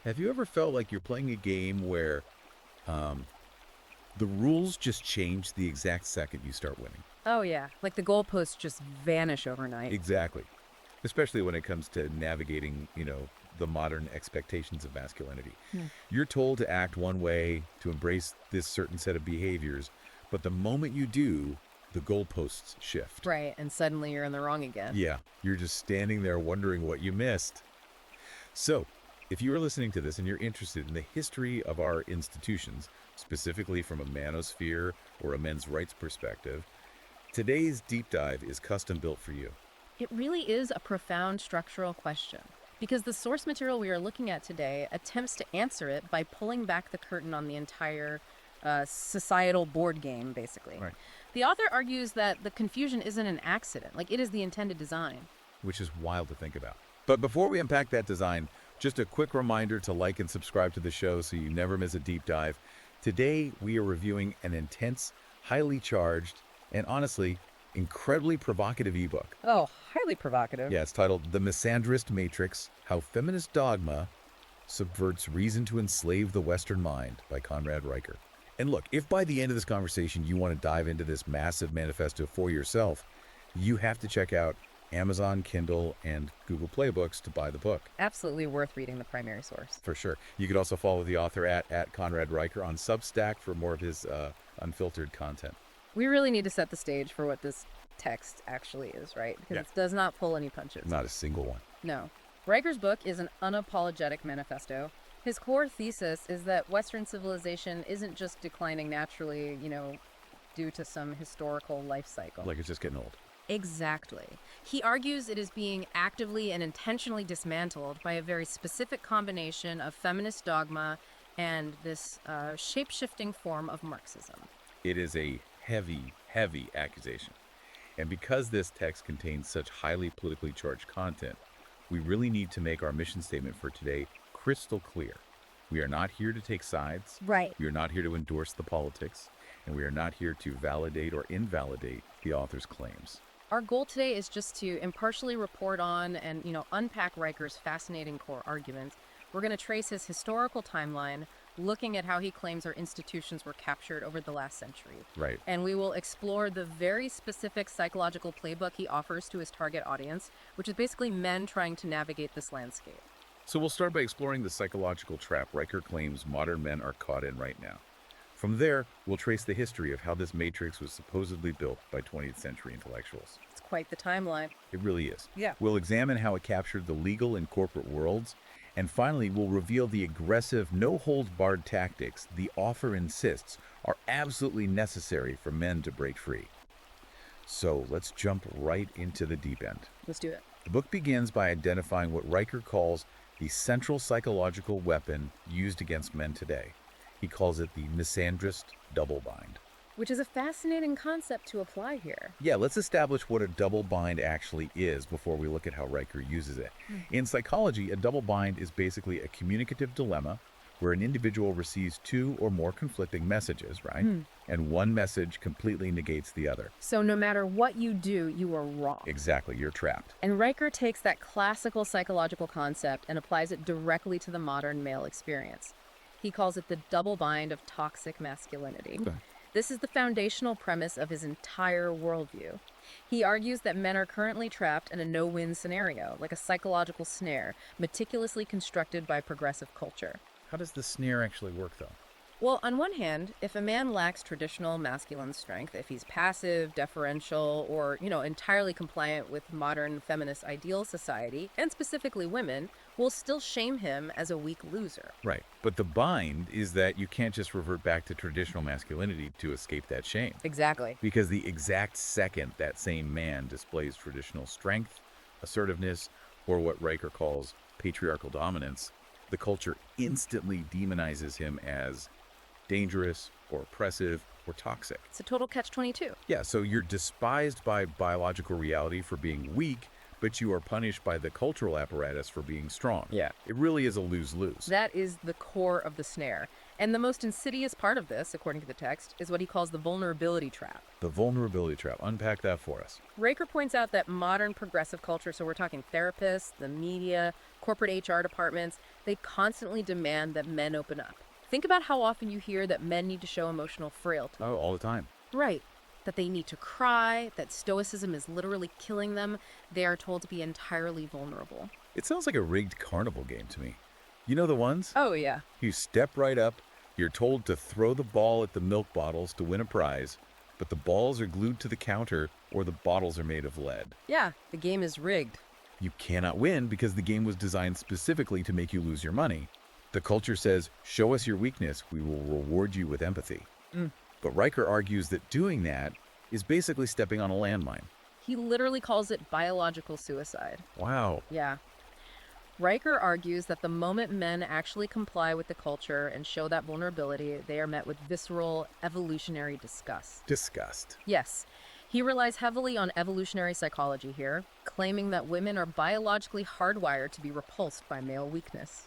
Have you ever felt like you're playing a game where the rules just change the exact second you start winning? Oh, yeah. Like the goalposts just vanish overnight. Exactly. Especially when it comes to navigating, the modern expectations of masculinity. Hmm. You're told to act one way, to embrace this certain set of behaviors, but the moment you do, the goalposts shift. Right, and suddenly you're in the wrong again. Yeah, you're just standing there wondering what you missed. So, if you are listening to this and you're interested in the history of our institutions, specifically from a manosphere or a men's rights perspective, today's deep dive is custom built for you. It really is a profound structural question, because the source material we are looking at today attempts to answer it by pulling back the curtain on the entire societal board game, basically. Right. The author argues that the confusion isn't an accident, like it is the intended design. Which is wild to think about. But before we unpack that design, just a quick reminder to like and subscribe to the show so you never miss a deep dive. Today, we are reviewing an intense, highly charged, and honestly, incredibly provocative ebook. Oh, highly provocative. Yeah, it's titled The Misandrist Matrix, How Feminist Dogma Subverts Reason to Enslave the Western Mind by Conrad Riker. And look, if by the end of this conversation you want to dive into this massive manifesto for yourself, you have to check out Amazon, Kindle, and Google Play Books to buy the book. Absolutely worth reading the primary source. For sure. You could also follow the author at Conrad Riker on Substack for more of his unfiltered content. We really need to set the stage for what this text actually is, right? Because it does not pull any punches. Not a single one. No. Riker's book is an unapologetic manifesto. His core thesis is that Western civilization isn't just declining naturally, due to some historical life cycle. Like it's just getting old. Exactly. He argues it is being actively and intentionally dismantled by a very specific combination of feminist dogma and this shape-shifting form of Marxism. It is a heavy, heavy accusation. And because this text contains such highly politically charged content, we really need to make our mission statement for today crystal clear. We are not here to take sides. Right. We are not here to endorse the politics. And we are not here to validate or invalidate the author's claims. Our goal today is just to impartially report on and, unpack Riker's fascinating core arguments. We're going to trace his historical timeline, looking at how he claims our institutions were captured over the last century. Right. And we will explore the very specific psychological playbook he offers to his target audience, which is basically men trying to navigate this landscape. So we'll start by exploring the psychological trap Riker claims modern men are caught in right now. From there, we'll trace the history of how this matrix was supposedly built by 20th century intellectuals. It's quite the timeline. It really is. Yeah. We'll examine how it captured the legal and corporate worlds, and finally, we'll reveal the aggressive, no-holds-barred tactics the author insists are absolutely necessary for men to break free. So let's jump right into the deep end. Let's do it. The book begins by identifying what Riker calls the central psychological weapon used against men today. He calls it the misandrist double bind. Which is a fascinating concept to apply here. Yeah, let's establish what a double bind actually is before we look at how Riker uses it. In psychology, a double bind is basically a communicative dilemma where an individual receives two or more conflicting messages, right? And one message completely negates the other. So no matter what you do, you are wrong. Exactly, you're trapped. And Riker takes that classical psychological concept and applies it directly to the modern male experience. He calls it the double bind of toxic masculinity. Okay. This is the foundational premise of his entire worldview. He argues that men are currently trapped in a no-win scenario, like a psychological snare, meticulously constructed by progressive culture. How does the snare actually work, though? Well, on one hand, if a man lacks traditional masculine strength, if he's passive, deferential, or, entirely compliant with modern feminist ideal society, and specifically women, we'll still shame him as a weak loser. Right. But the bind is that you can't just revert back to traditional masculinity to escape that shame. Exactly. Because the exact second that same man displays traditional strength, assertiveness, or what Riker calls patriarchal dominance, the culture instantly demonizes him as dangerous or oppressive or toxic. It's a total catch-22. Yeah, so you're despised by biological reality for being weak, but you are punished by the cultural apparatus for being strong. Yeah. It really is a lose-lose. That is the core of the snare. And the most insidious part of this, according to the text, is what he calls the vulnerability trap. The vulnerability trap. Unpack that for us. Riker points out that modern progressive culture, so we're talking therapists, the media, corporate HR departments, they constantly demand that men open up. Think about how often you hear that men need to show emotional frailty. Oh, all the time. Right. That they need to cry, that stoicism is literally killing them. They are told to be entirely vulnerable. It sounds like a rigged carnival game to me. You know the ones? Oh, yeah. You step right up, you're told to throw the ball at the milk bottles to win a prize, but the balls are glued to the counter or the bottles are made of lead. Yeah, the game is rigged. You cannot win because the game was designed specifically to make you lose your money. The culture says, show us your weakness, we will reward you with empathy. But Riker argues that doing that is basically stepping on a landmine. He literally calls it biological suicide. Wow. Yeah. Riker argues that the moment men actually comply with the culture and show that vulnerability, they are met with visceral, evolutionary disgust. Disgust. Yes. He relies heavily on evolutionary psychology here, claiming that women are biologically hardwired to be repulsed by male weakness.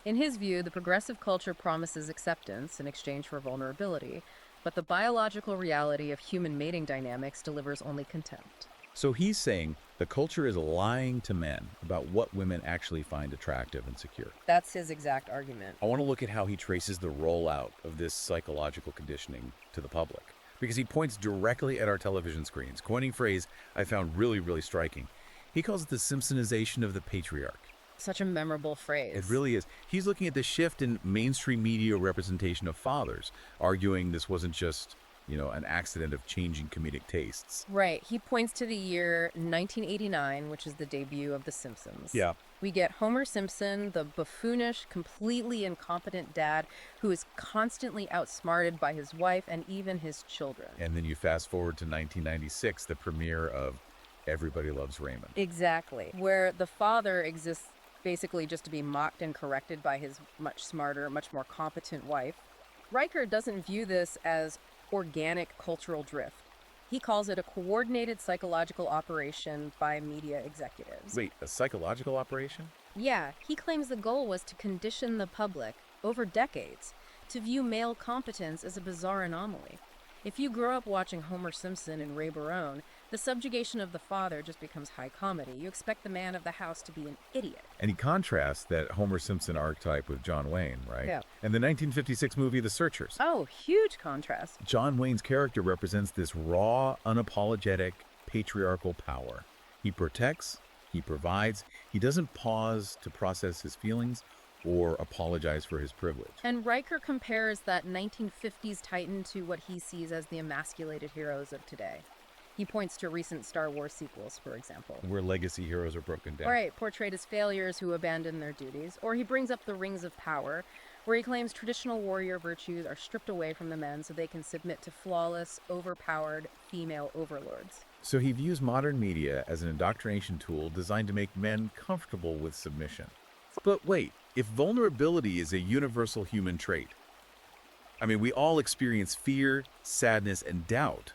In his view, the progressive culture promises acceptance in exchange for vulnerability, but the biological reality of human mating dynamics delivers only contempt. So he's saying the culture is lying to men about what women actually find attractive and secure. That's his exact argument. I want to look at how he traces the rollout of this psychological conditioning to the public, because he points directly at our television screens, coining a phrase I found really striking. He calls it the Simpsonization of the patriarch. Such a memorable phrase. It really is. He's looking at the shift in mainstream media representation of fathers, arguing this wasn't just, an accident of changing comedic tastes. Right. He points to the year 1989, which is the debut of The Simpsons. Yeah. We get Homer Simpson, the buffoonish, completely incompetent dad who is constantly outsmarted by his wife and even his children. And then you fast forward to 1996, the premiere of Everybody Loves Raymond. Exactly. Where the father exists basically just to be mocked and corrected by his much smarter, much more competent wife. Riker doesn't view this as organic cultural drift. He calls it a coordinated psychological operation by media executives. Wait, a psychological operation? Yeah, he claims the goal was to condition the public, over decades, to view male competence as a bizarre anomaly. If you grow up watching Homer Simpson and Ray Barone, the subjugation of the father just becomes high comedy. You expect the man of the house to be an idiot. And he contrasts that Homer Simpson archetype with John Wayne, right? Yeah. And the 1956 movie The Searchers. Oh, huge contrast. John Wayne's character represents this raw, unapologetic, patriarchal power. He protects, he provides, he doesn't pause to process his feelings or apologize for his privilege. And Riker compares that 1950s Titan to what he sees as the emasculated heroes of today. He points to recent Star Wars sequels, for example. Where legacy heroes are broken down. Right, portrayed as failures who abandon their duties. Or he brings up the Rings of Power, where he claims traditional warrior virtues are stripped away from the men so they can submit to flawless, overpowered female overlords. So he views modern media as an indoctrination tool designed to make men comfortable with submission. But wait, if vulnerability is a universal human trait, we all experience fear, sadness, and doubt.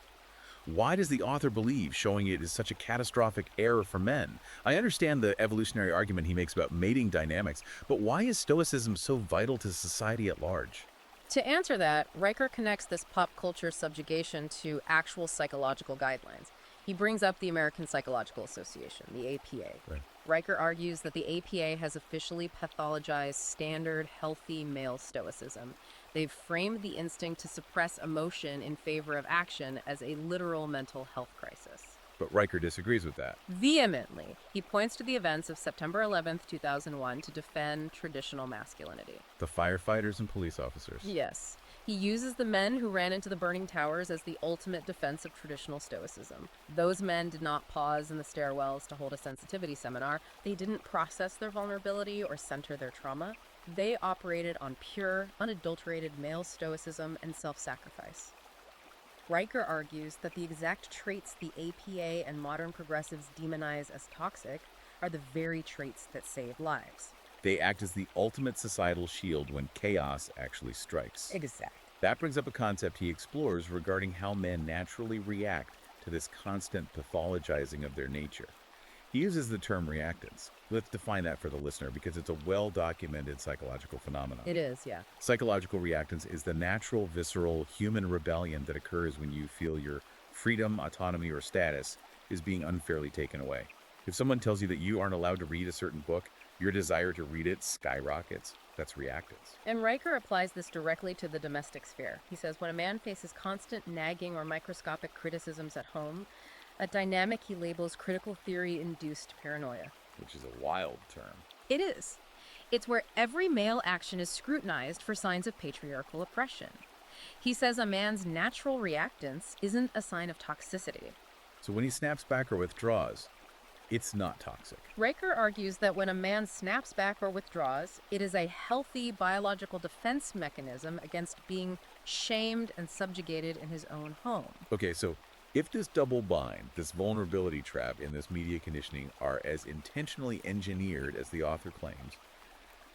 Why does the author believe showing it is such a catastrophic error for men? I understand the evolutionary argument he makes about mating dynamics, but why is Stoicism so vital to society at large? To answer that, Riker connects this pop culture subjugation to actual psychological guidelines. He brings up the American Psychological Association, the APA. Right. Riker argues that the APA has officially pathologized standard, healthy male stoicism. They've framed the instinct to suppress emotion in favor of action as a literal mental health crisis. But Riker disagrees with that. Vehemently. He points to the events of September 11th, 2001 to defend traditional masculinity. The firefighters and police officers. Yes. He uses the men who ran into the burning towers as the ultimate defense of traditional stoicism. Those men did not pause in the stairwells to hold a sensitivity seminar. They didn't process their vulnerability or center their trauma. They operated on pure, unadulterated male stoicism and self-sacrifice. Riker argues that the exact traits the APA and modern progressives demonize as toxic are the very traits that save lives. They act as the ultimate societal shield when chaos actually strikes. Exactly. That brings up a concept he explores regarding how men naturally react to this constant pathologizing of their nature. He uses the term reactance. Let's define that for the listener because it's a well-documented psychological phenomenon. It is, yeah. Psychological reactance is the natural, visceral, human rebellion that occurs when you feel your freedom, autonomy, or status is being unfairly taken away. If someone tells you that you aren't allowed to read a certain book, your desire to read it skyrockets. That's reactance. And Riker applies this directly to the domestic sphere. He says when a man faces constant nagging or microscopic criticisms at home, a dynamic he labels critical theory-induced paranoia. Which is a wild term. It is. It's where every male action is scrutinized for signs of patriarchal oppression. He says a man's natural reactance isn't a sign of toxicity. So when he snaps back or withdraws, it's not toxic. Riker argues that when a man snaps back or withdraws, it is a healthy biological defense mechanism against being shamed and subjugated in his own home. Okay, so if this double bind, this vulnerability trap, and this media conditioning are as intentionally engineered as the author claims,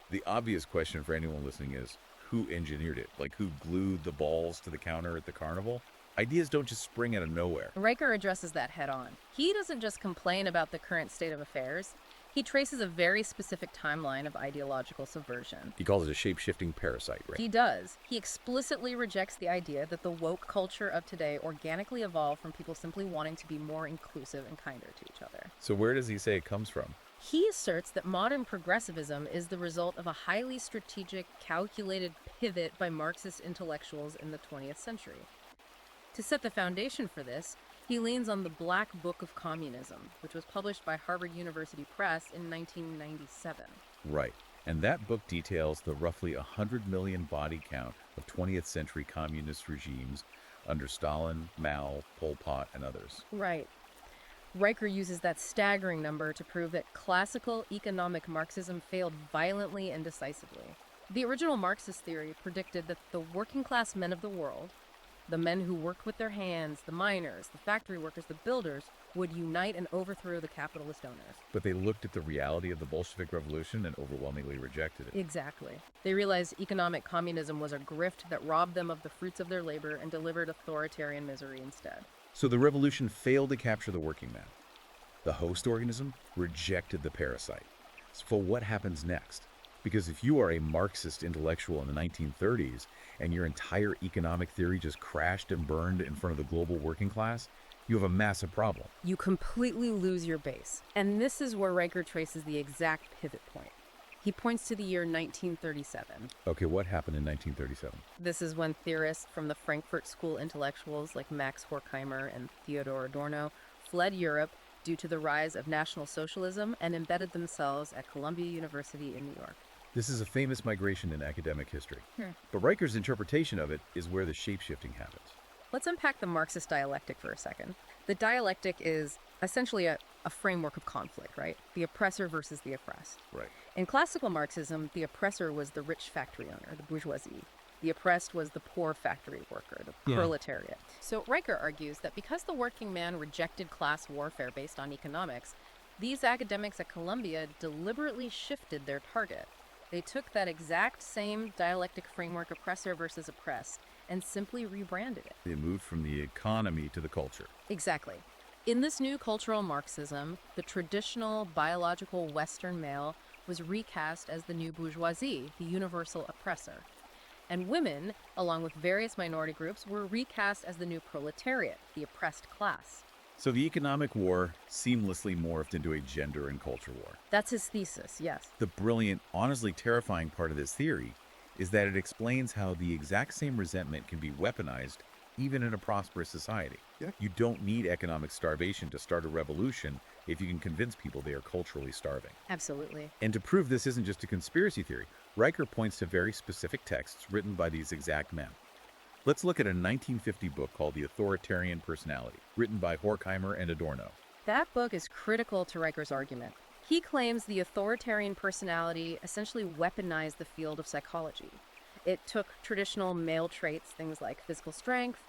the obvious question for anyone listening is, who engineered it? Like, who glued the balls to the counter at the carnival? Ideas don't just spring out of nowhere. Riker addresses that head on. He doesn't just complain about the current state of affairs. He traces a very specific timeline of ideological subversion. He calls it a shape-shifting parasite, right? He does. He explicitly rejects the idea that the woke culture of today organically evolved from people simply wanting to be more inclusive and kinder to each other. So where does he say it comes from? He asserts that modern progressivism is the result of a highly strategic, calculated pivot by Marxist intellectuals in the 20th century. To set the foundation for this, he leans on the Black Book of Communism, which was published by Harvard University Press in 1997. Right. And that book details the roughly 100 million body count of 20th century communist regimes under Stalin, Mao, Pol Pot, and others. Right. Riker uses that staggering number to prove that classical economic Marxism failed violently and decisively. The original Marxist theory predicted that the working class men of the world, the men who worked with their hands, the miners, the factory workers, the builders, would unite and overthrow the capitalist owners. But they looked at the reality of the Bolshevik Revolution and overwhelmingly rejected it. Exactly. They realized economic communism was a grift that robbed them of the fruits of their labor and delivered authoritarian misery instead. So the revolution failed to capture the working man. The host organism rejected the parasite. So what happens next? Because if you are a Marxist intellectual in the 1930s and your entire economic theory just crashed and burned in front of the global working class, you have a massive problem. You completely lose your base. And this is where Riker traces the exact pivot point. He points to the year 1937. Okay, what happened in 1937? This is when theorists from the Frankfurt School intellectuals like Max Horkheimer and Theodor Adorno fled Europe due to the rise of National Socialism and embedded themselves at Columbia University in New York. This is a famous migration in academic history. But Riker's interpretation of it is where the shape-shifting happens. Let's unpack the Marxist dialectic for a second. The dialectic is essentially a framework of conflict, right? The oppressor versus the oppressed. Right. In classical Marxism, the oppressor was the rich factory owner, the bourgeoisie. The oppressed was the poor factory worker, the proletariat. So Riker argues that because the working man rejected class warfare based on economics, these academics at Columbia deliberately shifted their target. They took that exact same dialectic framework, oppressor versus oppressed, and simply rebranded it. They moved from the economy to the culture. Exactly. In this new cultural Marxism, the traditional biological Western male was recast as the new bourgeoisie, the universal oppressor. And women, along with various minority groups, were recast as the new proletariat, the oppressed class. So the economic war seamlessly morphed into a gender and culture war. That's his thesis, yes. The brilliant, honestly terrifying part of this theory is that it explains how the exact same resentment can be weaponized even in a prosperous society. Yeah. You don't need economic starvation to start a revolution if you can convince people they are culturally starving. Absolutely. And to prove this isn't just a conspiracy theory, Riker points to very specific texts written by these exact men. Let's look at a 1950 book called The Authoritarian Personality, written by Horkheimer and Adorno. That book is critical to Riker's argument. He claims the authoritarian personality essentially weaponized the field of psychology. It took traditional male traits, things like physical strength,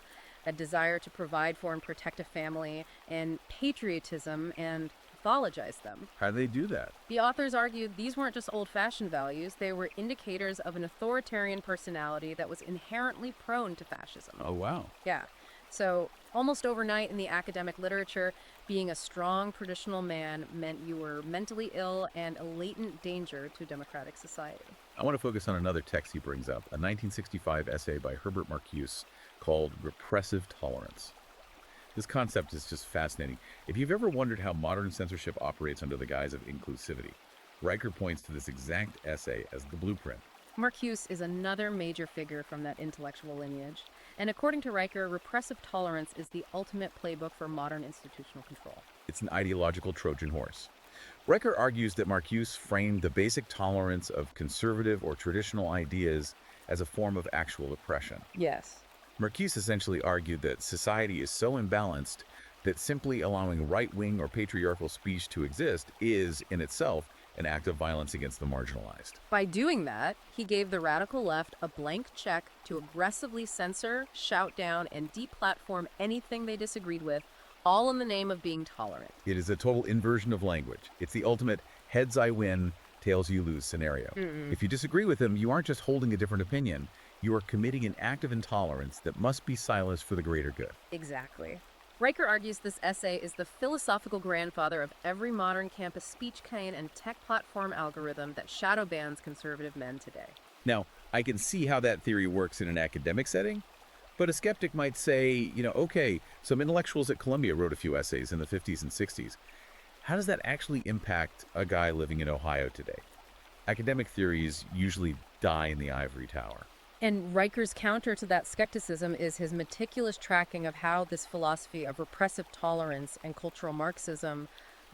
a desire to provide for and protect a family, and patriotism, and pathologized them. How do they do that? The authors argued these weren't just old-fashioned values, they were indicators of an authoritarian personality that was inherently prone to fascism. Oh, wow. Yeah. So, almost overnight in the academic literature, being a strong traditional man meant you were mentally ill and a latent danger to democratic society. I want to focus on another text he brings up, a 1965 essay by Herbert Marcuse called Repressive Tolerance. This concept is just fascinating. If you've ever wondered how modern censorship operates under the guise of inclusivity, Riker points to this exact essay as the blueprint. Marcuse is another major figure from that intellectual lineage, and according to Riker, repressive tolerance is the ultimate playbook for modern institutional control. It's an ideological Trojan horse. Riker argues that Marcuse framed the basic tolerance of conservative or traditional ideas as a form of actual oppression. Yes. Marcuse essentially argued that society is so imbalanced that simply allowing right-wing or patriarchal speech to exist is, in itself, an act of violence against the marginalized. By doing that, he gave the radical left a blank check to aggressively censor, shout down, and deplatform anything they disagreed with, all in the name of being tolerant. It is a total inversion of language. It's the ultimate heads I win, tails you lose scenario. If you disagree with him, you aren't just holding a different opinion. You are committing an act of intolerance that must be silenced for the greater good. Exactly. Riker argues this essay is the philosophical grandfather of every modern campus speech cane and tech platform algorithm that shadow bans conservative men today. Now, I can see how that theory works in an academic setting, but a skeptic might say, okay, some intellectuals at Columbia wrote a few essays in the 50s and 60s. How does that actually impact a guy living in Ohio today? Academic theories usually die in the ivory tower. And Riker's counter to that skepticism is his meticulous tracking of how this philosophy of repressive tolerance and cultural Marxism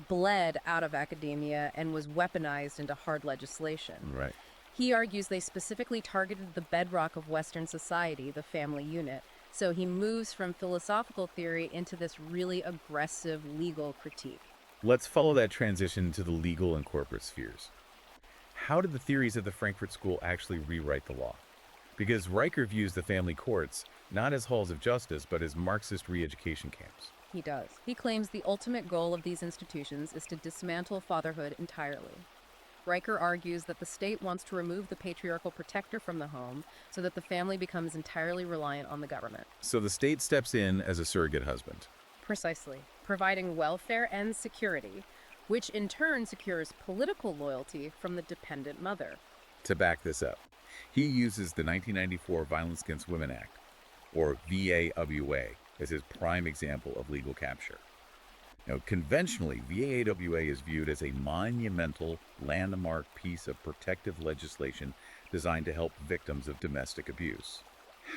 bled out of academia and was weaponized into hard legislation. Right. He argues they specifically targeted the bedrock of Western society, the family unit. So he moves from philosophical theory into this really aggressive legal critique. Let's follow that transition to the legal and corporate spheres. How did the theories of the Frankfurt School actually rewrite the law? Because Riker views the family courts not as halls of justice, but as Marxist re-education camps. He does. He claims the ultimate goal of these institutions is to dismantle fatherhood entirely. Riker argues that the state wants to remove the patriarchal protector from the home so that the family becomes entirely reliant on the government. So the state steps in as a surrogate husband. Precisely. Providing welfare and security, which in turn secures political loyalty from the dependent mother. To back this up, he uses the 1994 Violence Against Women Act, or VAWA, as his prime example of legal capture. Now, conventionally, VAWA is viewed as a monumental, landmark piece of protective legislation designed to help victims of domestic abuse.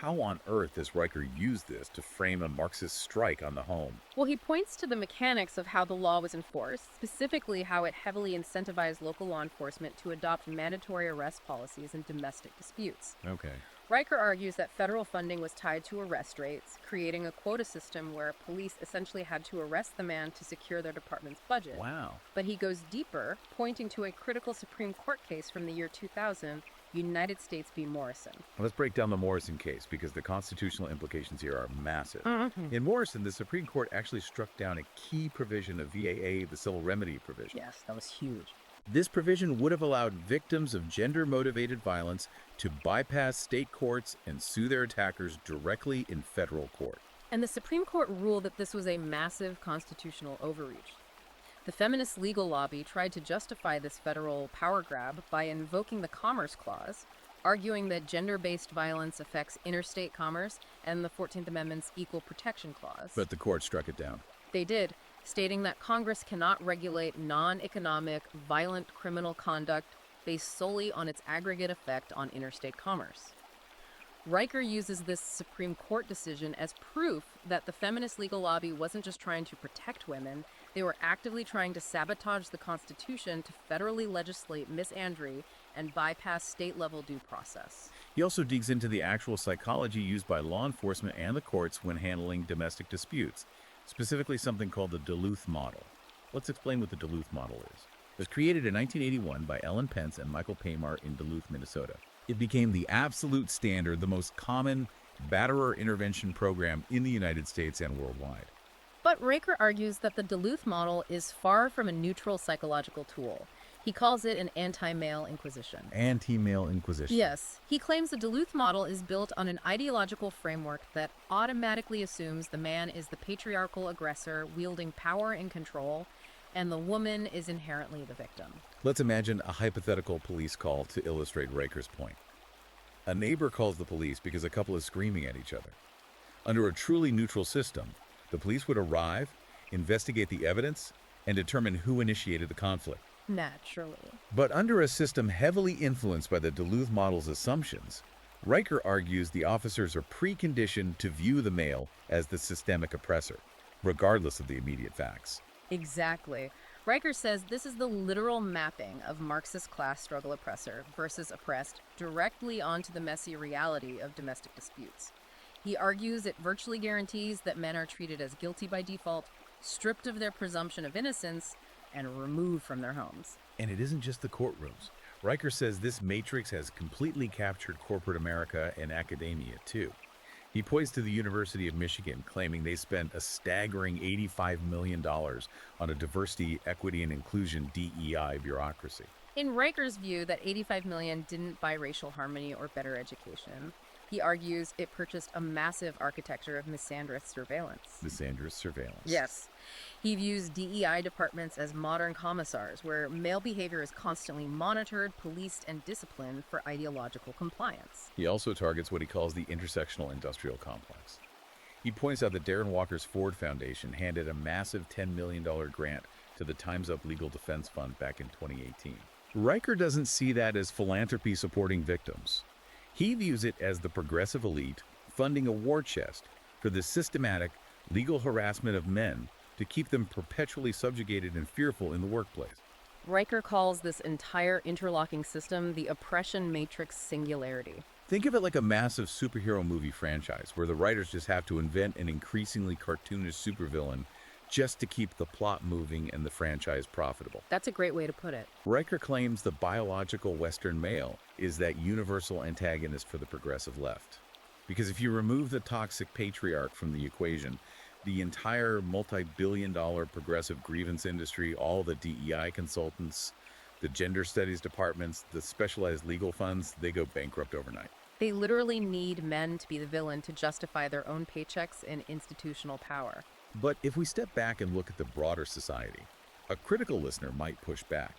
How on earth does Riker use this to frame a Marxist strike on the home? Well, he points to the mechanics of how the law was enforced, specifically how it heavily incentivized local law enforcement to adopt mandatory arrest policies in domestic disputes. Okay. Riker argues that federal funding was tied to arrest rates, creating a quota system where police essentially had to arrest the man to secure their department's budget. Wow. But he goes deeper, pointing to a critical Supreme Court case from the year 2000, United States v. Morrison. Let's break down the Morrison case because the constitutional implications here are massive. In Morrison, the Supreme Court actually struck down a key provision of VAA, the civil remedy provision. Yes, that was huge. This provision would have allowed victims of gender-motivated violence to bypass state courts and sue their attackers directly in federal court. And the Supreme Court ruled that this was a massive constitutional overreach. The feminist legal lobby tried to justify this federal power grab by invoking the Commerce Clause, arguing that gender-based violence affects interstate commerce and the 14th Amendment's Equal Protection Clause. But the court struck it down. They did, stating that Congress cannot regulate non-economic, violent criminal conduct based solely on its aggregate effect on interstate commerce. Riker uses this Supreme Court decision as proof that the feminist legal lobby wasn't just trying to protect women, they were actively trying to sabotage the Constitution to federally legislate misandry and bypass state-level due process. He also digs into the actual psychology used by law enforcement and the courts when handling domestic disputes, specifically something called the Duluth model. Let's explain what the Duluth model is. It was created in 1981 by Ellen Pence and Michael Paymar in Duluth, Minnesota. It became the absolute standard, the most common batterer intervention program in the United States and worldwide. But Riker argues that the Duluth model is far from a neutral psychological tool. He calls it an anti-male inquisition. Anti-male inquisition. Yes, he claims the Duluth model is built on an ideological framework that automatically assumes the man is the patriarchal aggressor wielding power and control, and the woman is inherently the victim. Let's imagine a hypothetical police call to illustrate Riker's point. A neighbor calls the police because a couple is screaming at each other. Under a truly neutral system, the police would arrive, investigate the evidence, and determine who initiated the conflict. Naturally. But under a system heavily influenced by the Duluth model's assumptions, Riker argues the officers are preconditioned to view the male as the systemic oppressor, regardless of the immediate facts. Exactly. Riker says this is the literal mapping of Marxist class struggle oppressor versus oppressed directly onto the messy reality of domestic disputes. He argues it virtually guarantees that men are treated as guilty by default, stripped of their presumption of innocence, and removed from their homes. And it isn't just the courtrooms. Riker says this matrix has completely captured corporate America and academia, too. He points to the University of Michigan, claiming they spent a staggering $85 million on a diversity, equity, and inclusion DEI bureaucracy. In Riker's view, that $85 million didn't buy racial harmony or better education. He argues it purchased a massive architecture of misandrist surveillance. Misandrist surveillance. Yes. He views DEI departments as modern commissars, where male behavior is constantly monitored, policed, and disciplined for ideological compliance. He also targets what he calls the intersectional industrial complex. He points out that Darren Walker's Ford Foundation handed a massive $10 million grant to the Time's Up Legal Defense Fund back in 2018. Riker doesn't see that as philanthropy supporting victims. He views it as the progressive elite funding a war chest for the systematic legal harassment of men to keep them perpetually subjugated and fearful in the workplace. Riker calls this entire interlocking system the oppression matrix singularity. Think of it like a massive superhero movie franchise where the writers just have to invent an increasingly cartoonish supervillain just to keep the plot moving and the franchise profitable. That's a great way to put it. Riker claims the biological Western male is that universal antagonist for the progressive left. Because if you remove the toxic patriarch from the equation, the entire multi-billion-dollar progressive grievance industry, all the DEI consultants, the gender studies departments, the specialized legal funds, they go bankrupt overnight. They literally need men to be the villain to justify their own paychecks and institutional power. But if we step back and look at the broader society, a critical listener might push back.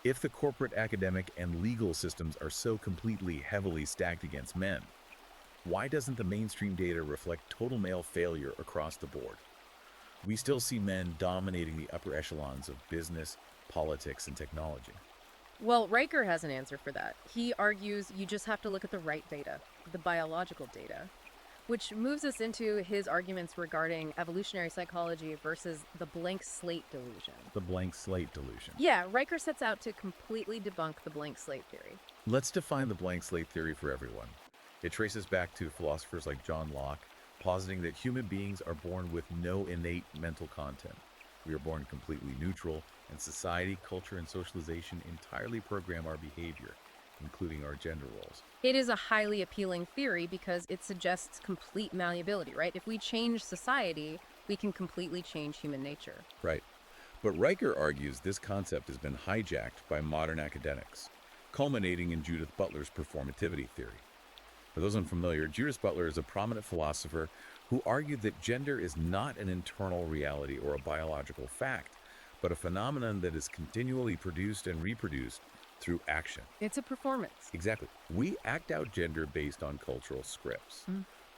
If the corporate, academic, and legal systems are so completely heavily stacked against men, why doesn't the mainstream data reflect total male failure across the board? We still see men dominating the upper echelons of business, politics, and technology. Well, Riker has an answer for that. He argues you just have to look at the right data, the biological data, which moves us into his arguments regarding evolutionary psychology versus the blank slate delusion. The blank slate delusion. Yeah, Riker sets out to completely debunk the blank slate theory. Let's define the blank slate theory for everyone. It traces back to philosophers like John Locke, positing that human beings are born with no innate mental content. We are born completely neutral, and society, culture, and socialization entirely program our behavior, including our gender roles. It is a highly appealing theory because it suggests complete malleability, right? If we change society, we can completely change human nature. Right. But Riker argues this concept has been hijacked by modern academics, culminating in Judith Butler's performativity theory. For those unfamiliar, Judith Butler is a prominent philosopher who argued that gender is not an internal reality or a biological fact, but a phenomenon that is continually produced and reproduced through action. It's a performance. Exactly. We act out gender based on cultural scripts.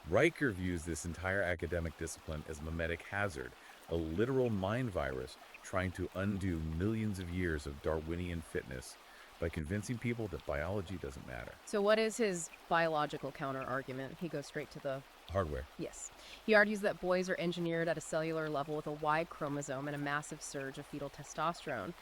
Riker views this entire academic discipline as mimetic hazard, a literal mind virus trying to undo millions of years of Darwinian fitness by convincing people that biology doesn't matter. So what is his biological counter-argument? He goes straight to the Hardware. Yes. He argues that boys are engineered at a cellular level with a Y chromosome and a massive surge of fetal testosterone.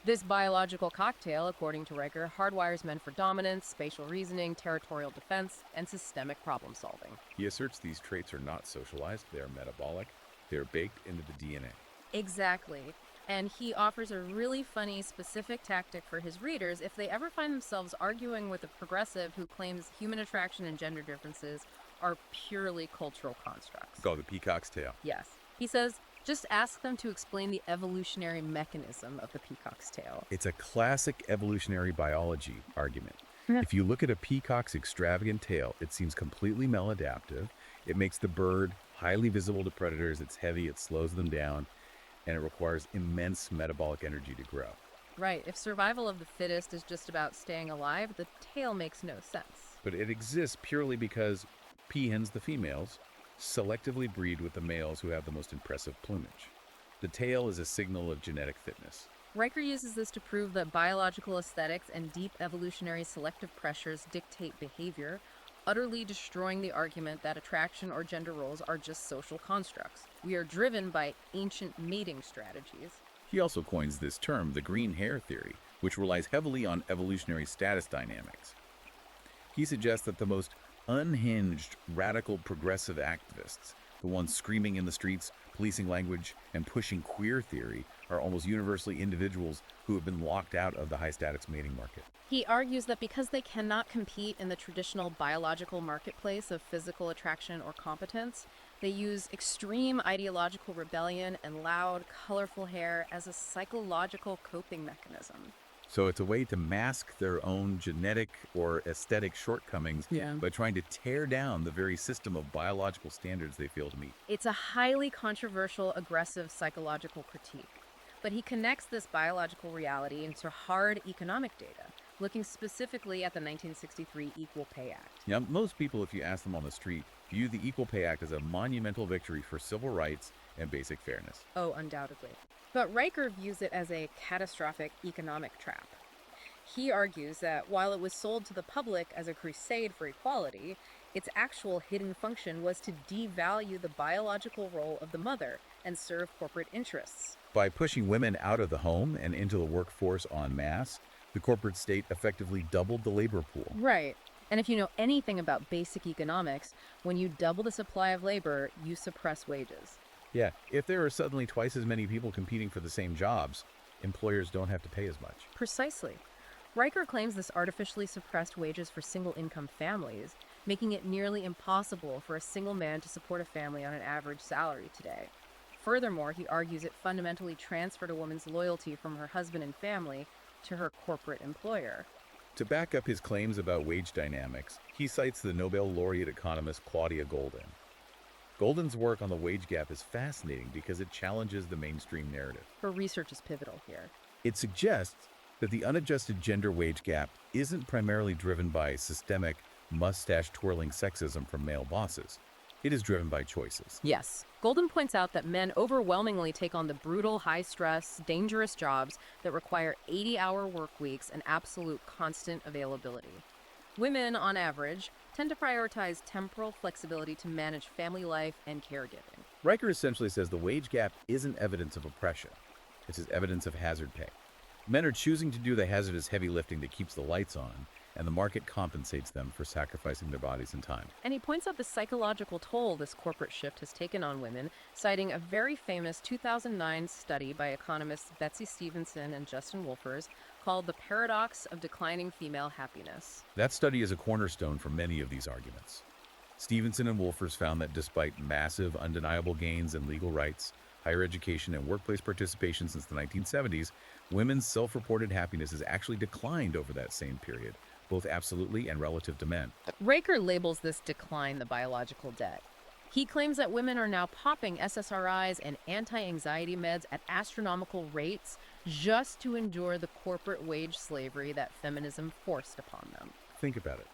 This biological cocktail, according to Riker, hardwires men for dominance, spatial reasoning, territorial defense, and systemic problem solving. He asserts these traits are not socialized, they are metabolic, they are baked into the DNA. Exactly. And he offers a really funny, specific tactic for his readers if they ever find themselves arguing with a progressive who claims human attraction and gender differences are purely cultural constructs. It's called the peacock's tail. Yes. He says, Just ask them to explain the evolutionary mechanism of the peacock's tail. It's a classic evolutionary biology argument. Yeah. If you look at a peacock's extravagant tail, it seems completely maladaptive. It makes the bird highly visible to predators, it's heavy, it slows them down, and it requires immense metabolic energy to grow. Right, if survival of the fittest is just about staying alive, the tail makes no sense. But it exists purely because peahens, the females, selectively breed with the males who have the most impressive plumage. The tail is a signal of genetic fitness. Riker uses this to prove that biological aesthetics and deep evolutionary selective pressures dictate behavior, utterly destroying the argument that attraction or gender roles are just social constructs. We are driven by ancient mating strategies. He also coins this term, the green hair theory, which relies heavily on evolutionary status dynamics. He suggests that the most unhinged, radical progressive activists, the ones screaming in the streets, policing language, and pushing queer theory, are almost universally individuals who have been locked out of the high-status mating market. He argues that because they cannot compete in the traditional biological marketplace of physical attraction or competence, they use extreme ideological rebellion and loud, colorful hair as a psychological coping mechanism. So it's a way to mask their own genetic or aesthetic shortcomings by trying to tear down the very system of biological standards they fail to meet. It's a highly controversial, aggressive psychological critique. But he connects this biological reality into hard economic data, looking specifically at the 1963 Equal Pay Act. Now, most people, if you ask them on the street, view the Equal Pay Act as a monumental victory for civil rights and basic fairness. Oh, undoubtedly. But Riker views it as a catastrophic economic trap. He argues that while it was sold to the public as a crusade for equality, its actual hidden function was to devalue the biological role of the mother and serve corporate interests. By pushing women out of the home and into the workforce en masse, the corporate state effectively doubled the labor pool. Right. And if you know anything about basic economics, when you double the supply of labor, you suppress wages. Yeah, if there are suddenly twice as many people competing for the same jobs, employers don't have to pay as much. Precisely. Riker claims this artificially suppressed wages for single-income families, making it nearly impossible for a single man to support a family on an average salary today. Furthermore, he argues it fundamentally transferred a woman's loyalty from her husband and family to her corporate employer. To back up his claims about wage dynamics, he cites the Nobel laureate economist Claudia Goldin. Goldin's work on the wage gap is fascinating because it challenges the mainstream narrative. Her research is pivotal here. It suggests that the unadjusted gender wage gap isn't primarily driven by systemic, mustache-twirling sexism from male bosses. It is driven by choices. Yes. Goldin points out that men overwhelmingly take on the brutal, high-stress, dangerous jobs that require 80-hour work weeks and absolute constant availability. Women, on average, tend to prioritize temporal flexibility to manage family life and caregiving. Riker essentially says the wage gap isn't evidence of oppression. It's just evidence of hazard pay. Men are choosing to do the hazardous heavy lifting that keeps the lights on, and the market compensates them for sacrificing their bodies and time. And he points out the psychological toll this corporate shift has taken on women, citing a very famous 2009 study by economists Betsy Stevenson and Justin Wolfers called The Paradox of Declining Female Happiness. That study is a cornerstone for many of these arguments. Stevenson and Wolfers found that despite massive, undeniable gains in legal rights, higher education, and workplace participation since the 1970s, women's self-reported happiness has actually declined over that same period, both absolutely and relative to men. Riker labels this decline the biological debt. He claims that women are now popping SSRIs and anti-anxiety meds at astronomical rates just to endure the corporate wage slavery that feminism forced upon them. Think about it.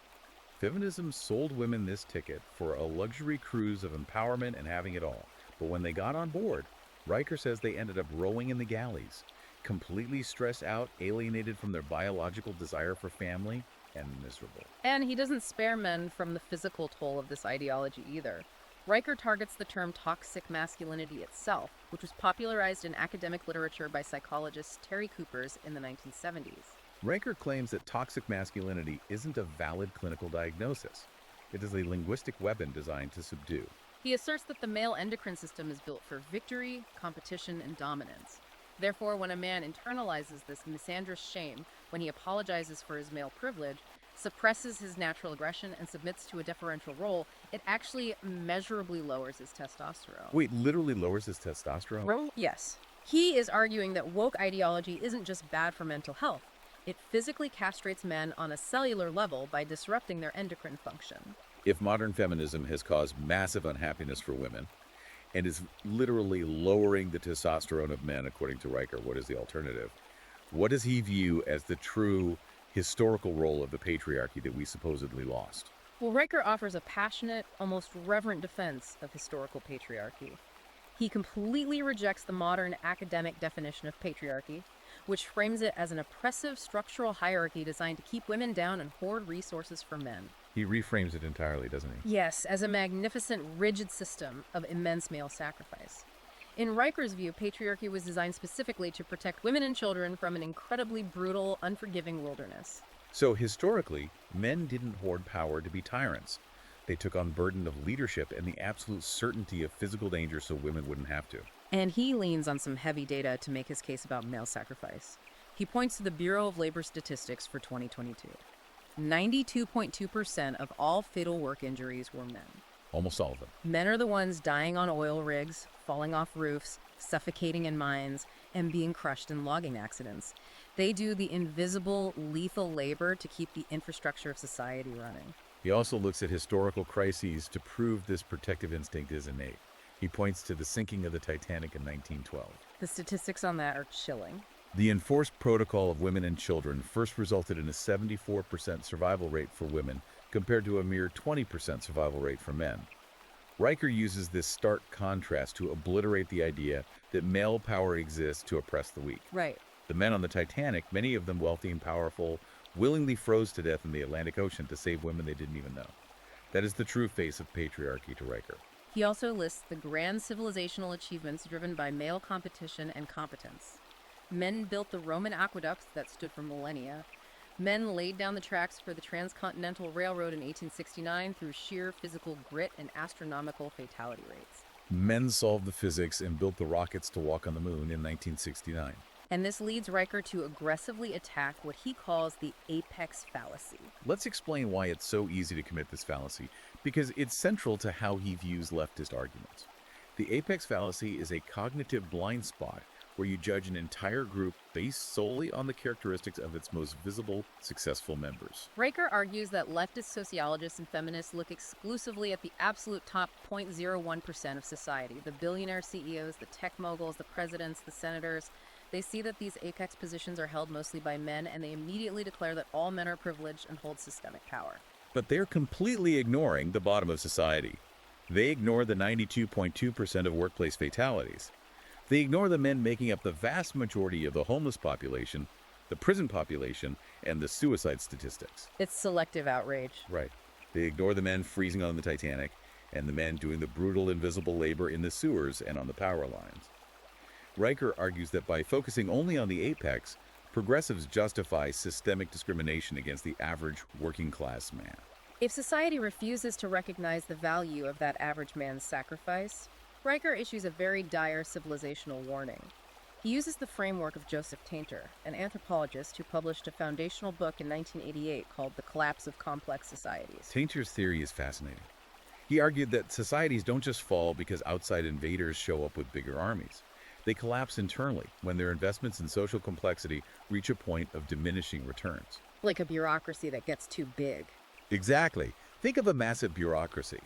Feminism sold women this ticket for a luxury cruise of empowerment and having it all. But when they got on board, Riker says they ended up rowing in the galleys, completely stressed out, alienated from their biological desire for family, and miserable. And he doesn't spare men from the physical toll of this ideology either. Riker targets the term toxic masculinity itself, which was popularized in academic literature by psychologist Terry Coopers in the 1970s. Riker claims that toxic masculinity isn't a valid clinical diagnosis. It is a linguistic weapon designed to subdue. He asserts that the male endocrine system is built for victory, competition, and dominance. Therefore, when a man internalizes this misandrist shame, when he apologizes for his male privilege, suppresses his natural aggression, and submits to a deferential role, it actually measurably lowers his testosterone. Wait, literally lowers his testosterone? Yes. He is arguing that woke ideology isn't just bad for mental health. It physically castrates men on a cellular level by disrupting their endocrine function. If modern feminism has caused massive unhappiness for women and is literally lowering the testosterone of men, according to Riker, what is the alternative? What does he view as the true historical role of the patriarchy that we supposedly lost? Well, Riker offers a passionate, almost reverent defense of historical patriarchy. He completely rejects the modern academic definition of patriarchy, which frames it as an oppressive structural hierarchy designed to keep women down and hoard resources for men. He reframes it entirely, doesn't he? Yes, as a magnificent, rigid system of immense male sacrifice. In Riker's view, patriarchy was designed specifically to protect women and children from an incredibly brutal, unforgiving wilderness. So historically, men didn't hoard power to be tyrants. They took on burden of leadership and the absolute certainty of physical danger so women wouldn't have to. And he leans on some heavy data to make his case about male sacrifice. He points to the Bureau of Labor Statistics for 2022. 92.2% of all fatal work injuries were men. Almost all of them. Men are the ones dying on oil rigs, falling off roofs, suffocating in mines, and being crushed in logging accidents. They do the invisible, lethal labor to keep the infrastructure of society running. He also looks at historical crises to prove this protective instinct is innate. He points to the sinking of the Titanic in 1912. The statistics on that are chilling. The enforced protocol of women and children first resulted in a 74% survival rate for women compared to a mere 20% survival rate for men. Riker uses this stark contrast to obliterate the idea that male power exists to oppress the weak. Right. The men on the Titanic, many of them wealthy and powerful, willingly froze to death in the Atlantic Ocean to save women they didn't even know. That is the true face of patriarchy to Riker. He also lists the grand civilizational achievements driven by male competition and competence. Men built the Roman aqueducts that stood for millennia. Men laid down the tracks for the Transcontinental Railroad in 1869 through sheer physical grit and astronomical fatality rates. Men solved the physics and built the rockets to walk on the moon in 1969. And this leads Riker to aggressively attack what he calls the apex fallacy. Let's explain why it's so easy to commit this fallacy, because it's central to how he views leftist arguments. The apex fallacy is a cognitive blind spot where you judge an entire group based solely on the characteristics of its most visible, successful members. Riker argues that leftist sociologists and feminists look exclusively at the absolute top 0.01% of society, the billionaire CEOs, the tech moguls, the presidents, the senators. They see that these apex positions are held mostly by men, and they immediately declare that all men are privileged and hold systemic power. But they're completely ignoring the bottom of society. They ignore the 92.2% of workplace fatalities. They ignore the men making up the vast majority of the homeless population, the prison population, and the suicide statistics. It's selective outrage. Right. They ignore the men freezing on the Titanic and the men doing the brutal invisible labor in the sewers and on the power lines. Riker argues that by focusing only on the apex, progressives justify systemic discrimination against the average working class man. If society refuses to recognize the value of that average man's sacrifice, Riker issues a very dire civilizational warning. He uses the framework of Joseph Tainter, an anthropologist who published a foundational book in 1988 called The Collapse of Complex Societies. Tainter's theory is fascinating. He argued that societies don't just fall because outside invaders show up with bigger armies. They collapse internally when their investments in social complexity reach a point of diminishing returns. Like a bureaucracy that gets too big. Exactly. Think of a massive bureaucracy.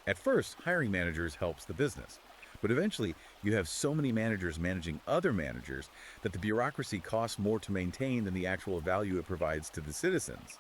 At first, hiring managers helps the business. But eventually, you have so many managers managing other managers that the bureaucracy costs more to maintain than the actual value it provides to the citizens.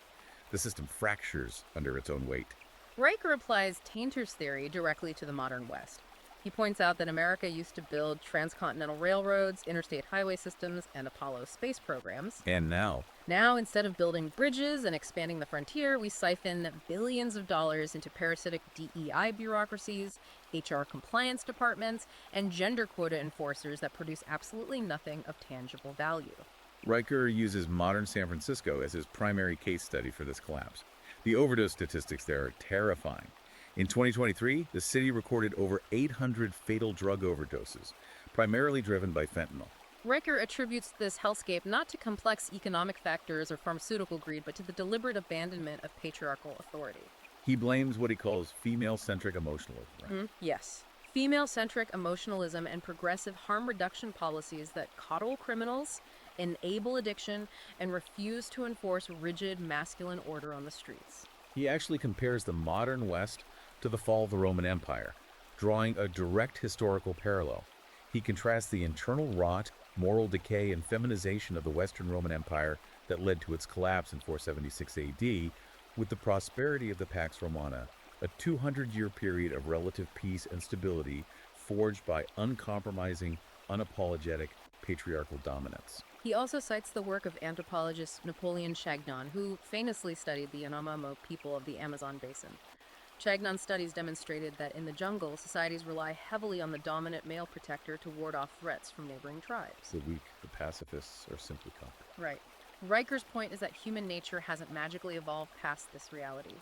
The system fractures under its own weight. Riker applies Tainter's theory directly to the modern West. He points out that America used to build transcontinental railroads, interstate highway systems, and Apollo space programs. And now, Instead of building bridges and expanding the frontier, we siphon billions of dollars into parasitic DEI bureaucracies, HR compliance departments, and gender quota enforcers that produce absolutely nothing of tangible value. Riker uses modern San Francisco as his primary case study for this collapse. The overdose statistics there are terrifying. In 2023, the city recorded over 800 fatal drug overdoses, primarily driven by fentanyl. Riker attributes this hellscape not to complex economic factors or pharmaceutical greed, but to the deliberate abandonment of patriarchal authority. He blames what he calls female-centric emotionalism, right? Yes. Female-centric emotionalism and progressive harm reduction policies that coddle criminals, enable addiction, and refuse to enforce rigid masculine order on the streets. He actually compares the modern West to the fall of the Roman Empire, drawing a direct historical parallel. He contrasts the internal rot, moral decay, and feminization of the Western Roman Empire that led to its collapse in 476 AD with the prosperity of the Pax Romana, a 200-year period of relative peace and stability forged by uncompromising, unapologetic patriarchal dominance. He also cites the work of anthropologist Napoleon Chagnon, who famously studied the Yanomamo people of the Amazon basin. Chagnon's studies demonstrated that in the jungle, societies rely heavily on the dominant male protector to ward off threats from neighboring tribes. The weak, the pacifists, are simply conquered. Right. Riker's point is that human nature hasn't magically evolved past this reality.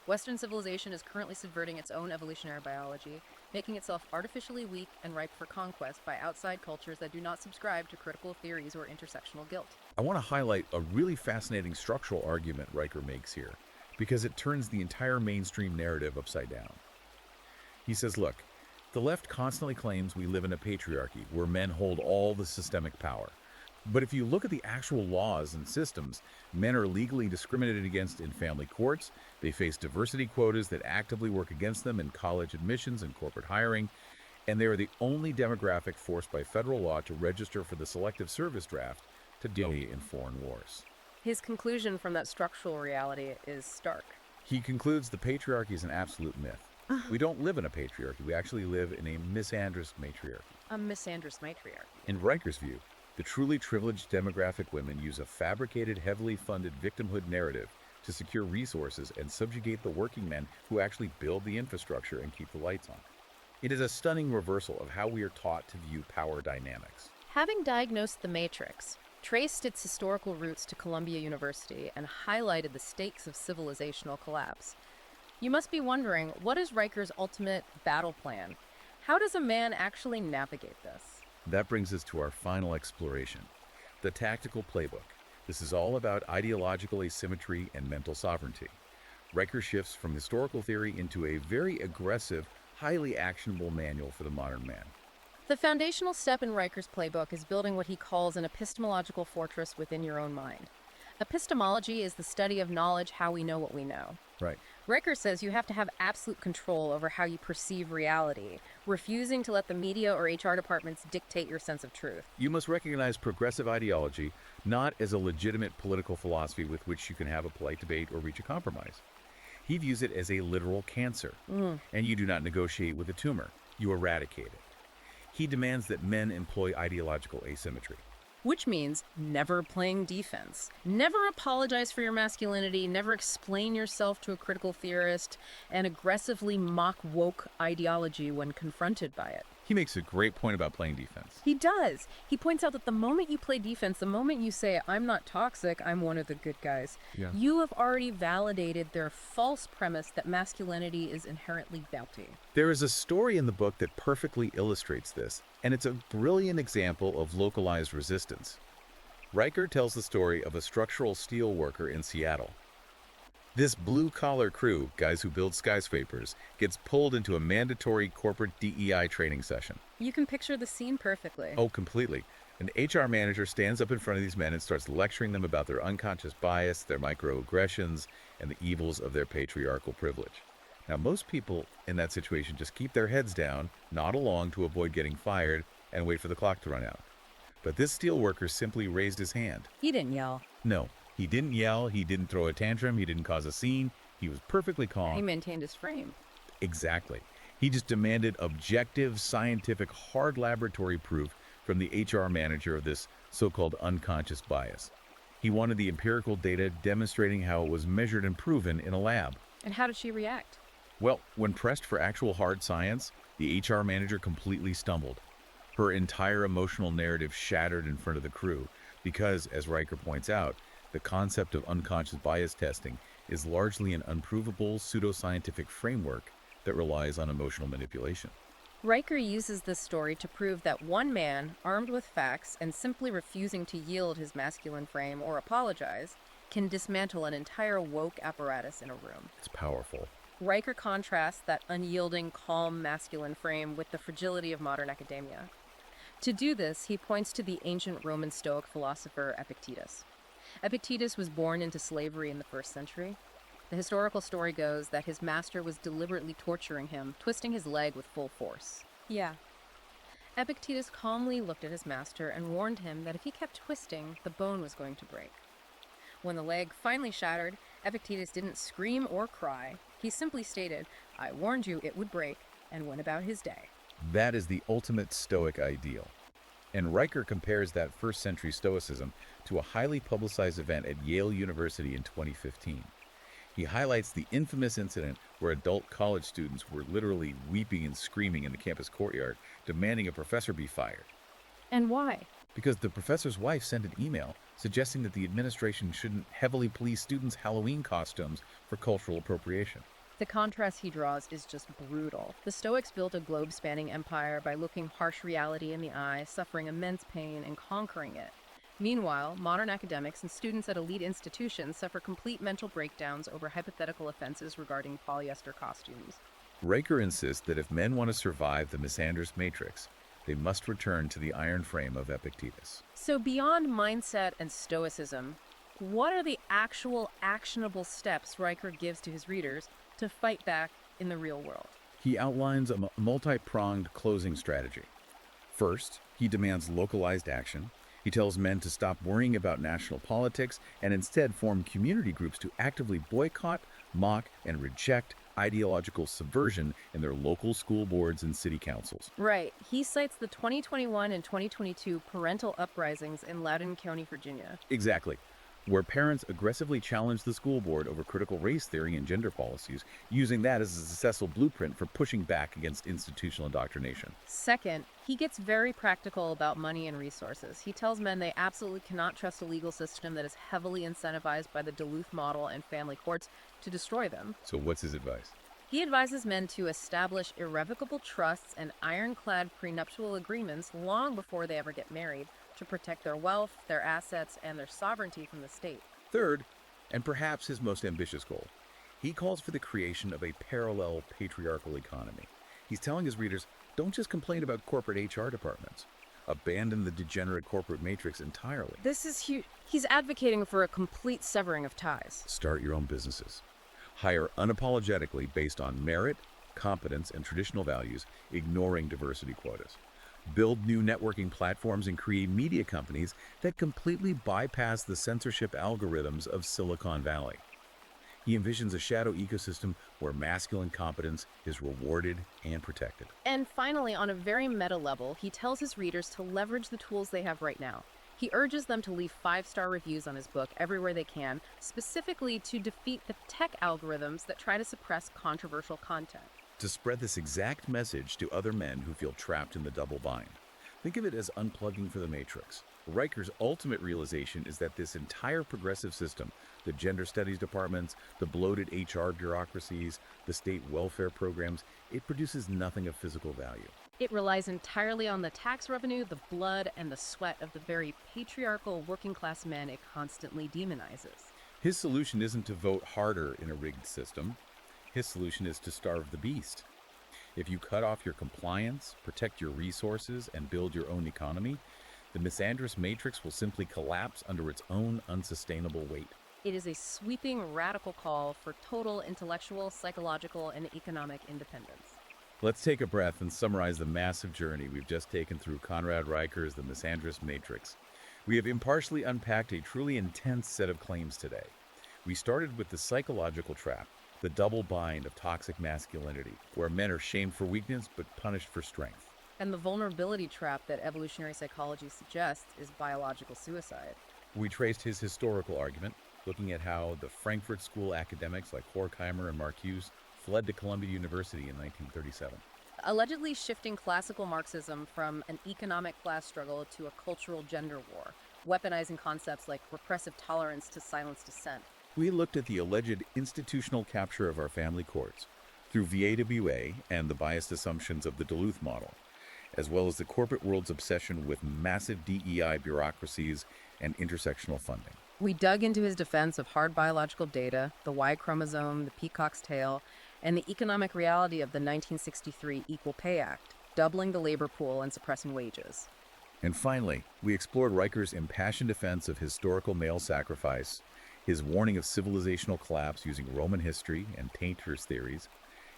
Western civilization is currently subverting its own evolutionary biology, making itself artificially weak and ripe for conquest by outside cultures that do not subscribe to critical theories or intersectional guilt. I want to highlight a really fascinating structural argument Riker makes here, because it turns the entire mainstream narrative upside down. He says, look, the left constantly claims we live in a patriarchy where men hold all the systemic power. But if you look at the actual laws and systems, men are legally discriminated against in family courts, they face diversity quotas that actively work against them in college admissions and corporate hiring, and they are the only demographic forced by federal law to register for the Selective Service Draft to deal in foreign wars. His conclusion from that structural reality is stark. He concludes the patriarchy is an absolute myth. We don't live in a patriarchy, we actually live in a misandrist matriarchy. A misandrist matriarchy. In Riker's view, the truly privileged demographic women use a fabricated, heavily funded victimhood narrative to secure resources and subjugate the working men who actually build the infrastructure and keep the lights on. It is a stunning reversal of how we are taught to view power dynamics. Having diagnosed the Matrix, traced its historical roots to Columbia University, and highlighted the stakes of civilizational collapse, you must be wondering, what is Riker's ultimate battle plan? How does a man actually navigate this? That brings us to our final exploration, the tactical playbook. This is all about ideological asymmetry and mental sovereignty. Riker shifts from historical theory into a very aggressive, highly actionable manual for the modern man. The foundational step in Riker's playbook is building what he calls an epistemological fortress within your own mind. Epistemology is the study of knowledge, how we know what we know. Right. Riker says you have to have absolute control over how you perceive reality, refusing to let the media or HR departments dictate your sense of truth. You must recognize progressive ideology not as a legitimate political philosophy with which you can have a polite debate or reach a compromise. He views it as a literal cancer, and you do not negotiate with a tumor. You eradicate it. He demands that men employ ideological asymmetry. Which means never playing defense. Never apologize for your masculinity, never explain yourself to a critical theorist, and aggressively mock woke ideology when confronted by it. He makes a great point about playing defense. He does. He points out that the moment you play defense, the moment you say, I'm not toxic, I'm one of the good guys, you have already validated their false premise that masculinity is inherently bounty. There is a story in the book that perfectly illustrates this, and it's a brilliant example of localized resistance. Riker tells the story of a structural steel worker in Seattle. This blue-collar crew, guys who build skyscrapers, gets pulled into a mandatory corporate DEI training session. You can picture the scene perfectly. Oh, completely. An HR manager stands up in front of these men and starts lecturing them about their unconscious bias, their microaggressions, and the evils of their patriarchal privilege. Now, most people in that situation just keep their heads down, nod along to avoid getting fired, and wait for the clock to run out. But this steelworker simply raised his hand. He didn't yell. No, he didn't yell, he didn't throw a tantrum, he didn't cause a scene. He was perfectly calm. He maintained his frame. Exactly. He just demanded objective, scientific, hard laboratory proof from the HR manager of this so-called unconscious bias. He wanted the empirical data demonstrating how it was measured and proven in a lab. And how did she react? Well, when pressed for actual hard science, the HR manager completely stumbled. Her entire emotional narrative shattered in front of the crew because, as Riker points out, the concept of unconscious bias testing is largely an unprovable pseudoscientific framework that relies on emotional manipulation. Riker uses this story to prove that one man, armed with facts and simply refusing to yield his masculine frame or apologize, can dismantle an entire woke apparatus in a room. It's powerful. Riker contrasts that unyielding, calm masculine frame with the fragility of modern academia. To do this, he points to the ancient Roman Stoic philosopher Epictetus. Epictetus was born into slavery in the 1st century. The historical story goes that his master was deliberately torturing him, twisting his leg with full force. Yeah. Epictetus calmly looked at his master and warned him that if he kept twisting, the bone was going to break. When the leg finally shattered, Epictetus didn't scream or cry. He simply stated, "I warned you it would break," and went about his day. That is the ultimate Stoic ideal. And Riker compares that first-century Stoicism to a highly publicized event at Yale University in 2015. He highlights the infamous incident where adult college students were literally weeping and screaming in the campus courtyard, demanding a professor be fired. And why? Because the professor's wife sent an email suggesting that the administration shouldn't heavily police students' Halloween costumes for cultural appropriation. The contrast he draws is just brutal. The Stoics built a globe-spanning empire by looking harsh reality in the eye, suffering immense pain, and conquering it. Meanwhile, modern academics and students at elite institutions suffer complete mental breakdowns over hypothetical offenses regarding polyester costumes. Riker insists that if men want to survive the Misandrist Matrix, they must return to the iron frame of Epictetus. So beyond mindset and stoicism, what are the actual actionable steps Riker gives to his readers to fight back in the real world? He outlines a multi-pronged closing strategy. First, he demands localized action. He tells men to stop worrying about national politics and instead form community groups to actively boycott, mock, and reject ideological subversion in their local school boards and city councils. Right. He cites the 2021 and 2022 parental uprisings in Loudoun County, Virginia. Exactly. Where parents aggressively challenged the school board over critical race theory and gender policies, using that as a successful blueprint for pushing back against institutional indoctrination. Second, he gets very practical about money and resources. He tells men they absolutely cannot trust a legal system that is heavily incentivized by the Duluth model and family courts to destroy them. So what's his advice? He advises men to establish irrevocable trusts and ironclad prenuptial agreements long before they ever get married, to protect their wealth, their assets, and their sovereignty from the state. Third, and perhaps his most ambitious goal, he calls for the creation of a parallel patriarchal economy. He's telling his readers, don't just complain about corporate HR departments. Abandon the degenerate corporate matrix entirely. This is huge. He's advocating for a complete severing of ties. Start your own businesses. Hire unapologetically based on merit, competence, and traditional values, ignoring diversity quotas. Build new networking platforms and create media companies that completely bypass the censorship algorithms of Silicon Valley. He envisions a shadow ecosystem where masculine competence is rewarded and protected. And finally, on a very meta level, he tells his readers to leverage the tools they have right now. He urges them to leave 5-star reviews on his book everywhere they can, specifically to defeat the tech algorithms that try to suppress controversial content. To spread this exact message to other men who feel trapped in the double bind. Think of it as unplugging for the Matrix. Riker's ultimate realization is that this entire progressive system, the gender studies departments, the bloated HR bureaucracies, the state welfare programs, it produces nothing of physical value. It relies entirely on the tax revenue, the blood, and the sweat of the very patriarchal working-class men it constantly demonizes. His solution isn't to vote harder in a rigged system. His solution is to starve the beast. If you cut off your compliance, protect your resources, and build your own economy, the Misandrist Matrix will simply collapse under its own unsustainable weight. It is a sweeping, radical call for total intellectual, psychological, and economic independence. Let's take a breath and summarize the massive journey we've just taken through Conrad Riker's The Misandrist Matrix. We have impartially unpacked a truly intense set of claims today. We started with the psychological trap, the double bind of toxic masculinity, where men are shamed for weakness but punished for strength. And the vulnerability trap that evolutionary psychology suggests is biological suicide. We traced his historical argument, looking at how the Frankfurt School academics like Horkheimer and Marcuse fled to Columbia University in 1937. Allegedly shifting classical Marxism from an economic class struggle to a cultural gender war, weaponizing concepts like repressive tolerance to silence dissent. We looked at the alleged institutional capture of our family courts, through VAWA and the biased assumptions of the Duluth model, as well as the corporate world's obsession with massive DEI bureaucracies and intersectional funding. We dug into his defense of hard biological data, the Y chromosome, the peacock's tail, and the economic reality of the 1963 Equal Pay Act, doubling the labor pool and suppressing wages. And finally, we explored Riker's impassioned defense of historical male sacrifice, his warning of civilizational collapse using Roman history and tainters theories,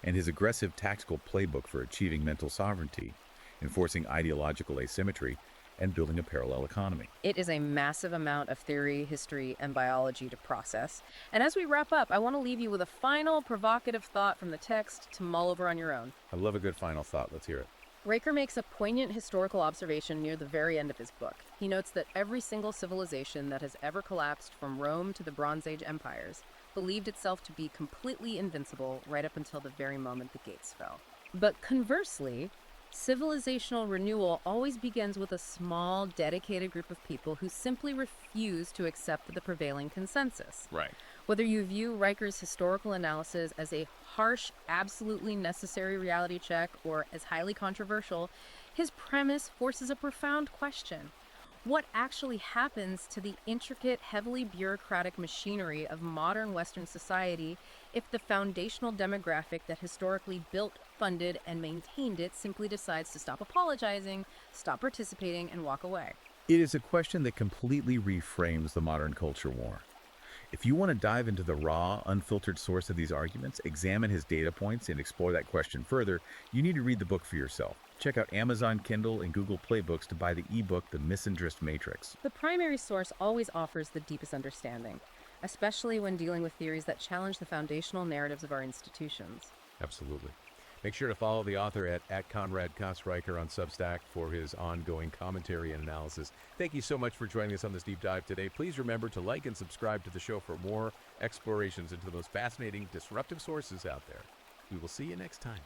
and his aggressive tactical playbook for achieving mental sovereignty, enforcing ideological asymmetry, and building a parallel economy. It is a massive amount of theory, history, and biology to process. And as we wrap up, I want to leave you with a final provocative thought from the text to mull over on your own. I love a good final thought. Let's hear it. Riker makes a poignant historical observation near the very end of his book. He notes that every single civilization that has ever collapsed from Rome to the Bronze Age empires believed itself to be completely invincible right up until the very moment the gates fell. But conversely, civilizational renewal always begins with a small, dedicated group of people who simply refuse to accept the prevailing consensus. Right. Whether you view Riker's historical analysis as a harsh, absolutely necessary reality check or as highly controversial, his premise forces a profound question. What actually happens to the intricate, heavily bureaucratic machinery of modern Western society if the foundational demographic that historically built, funded, and maintained it simply decides to stop apologizing, stop participating, and walk away? It is a question that completely reframes the modern culture war. If you want to dive into the raw, unfiltered source of these arguments, examine his data points, and explore that question further, you need to read the book for yourself. Check out Amazon Kindle and Google Play Books to buy the ebook, The Misandrist Matrix. The primary source always offers the deepest understanding, especially when dealing with theories that challenge the foundational narratives of our institutions. Absolutely. Make sure to follow the author at Conrad Kostreicher on Substack for his ongoing commentary and analysis. Thank you so much for joining us on this deep dive today. Please remember to like and subscribe to the show for more explorations into the most fascinating, disruptive sources out there. We will see you next time.